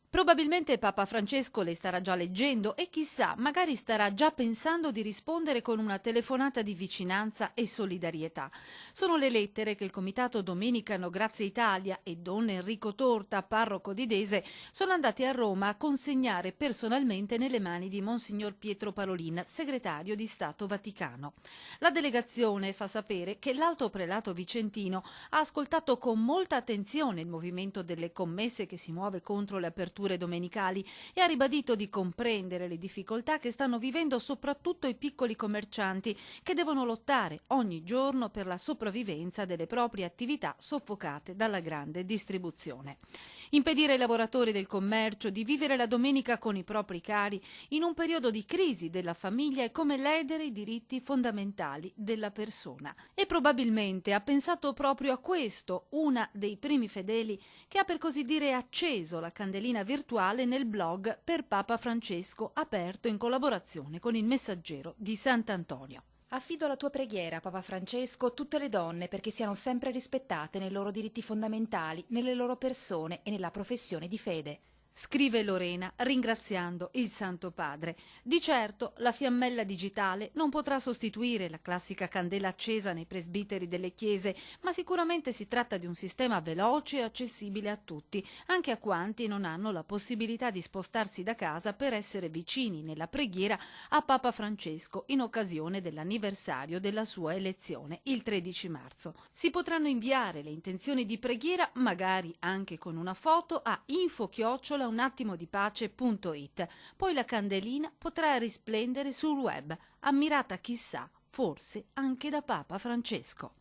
Probabilmente Papa Francesco le starà già leggendo e chissà, magari starà già pensando di rispondere con una telefonata di vicinanza e solidarietà. Sono le lettere che il Comitato Domenicano Grazia Italia e Don Enrico Torta, parroco di Dese, sono andati a Roma a consegnare personalmente nelle mani di Monsignor Pietro Parolin, segretario di Stato Vaticano. La delegazione fa sapere che l'Alto Prelato Vicentino ha ascoltato con molta attenzione il movimento delle commesse che si muove contro le aperture domenicali e ha ribadito di comprendere le difficoltà che stanno vivendo soprattutto i piccoli commercianti che devono lottare ogni giorno per la sopravvivenza delle proprie attività soffocate dalla grande distribuzione. Impedire ai lavoratori del commercio di vivere la domenica con i propri cari in un periodo di crisi della famiglia è come ledere i diritti fondamentali della persona. E probabilmente ha pensato proprio a questo una dei primi fedeli che ha per così dire acceso la candelina virtuale nel blog per Papa Francesco aperto in collaborazione con il Messaggero di Sant'Antonio. Affido alla tua preghiera, Papa Francesco, tutte le donne perché siano sempre rispettate nei loro diritti fondamentali, nelle loro persone e nella professione di fede. Scrive Lorena ringraziando il Santo Padre. Di certo la fiammella digitale non potrà sostituire la classica candela accesa nei presbiteri delle chiese, ma sicuramente si tratta di un sistema veloce e accessibile a tutti, anche a quanti non hanno la possibilità di spostarsi da casa per essere vicini nella preghiera a Papa Francesco in occasione dell'anniversario della sua elezione, il 13 marzo. Si potranno inviare le intenzioni di preghiera, magari anche con una foto, a info@unattimo-di-pace.it. Poi la candelina potrà risplendere sul web, ammirata chissà, forse anche da Papa Francesco.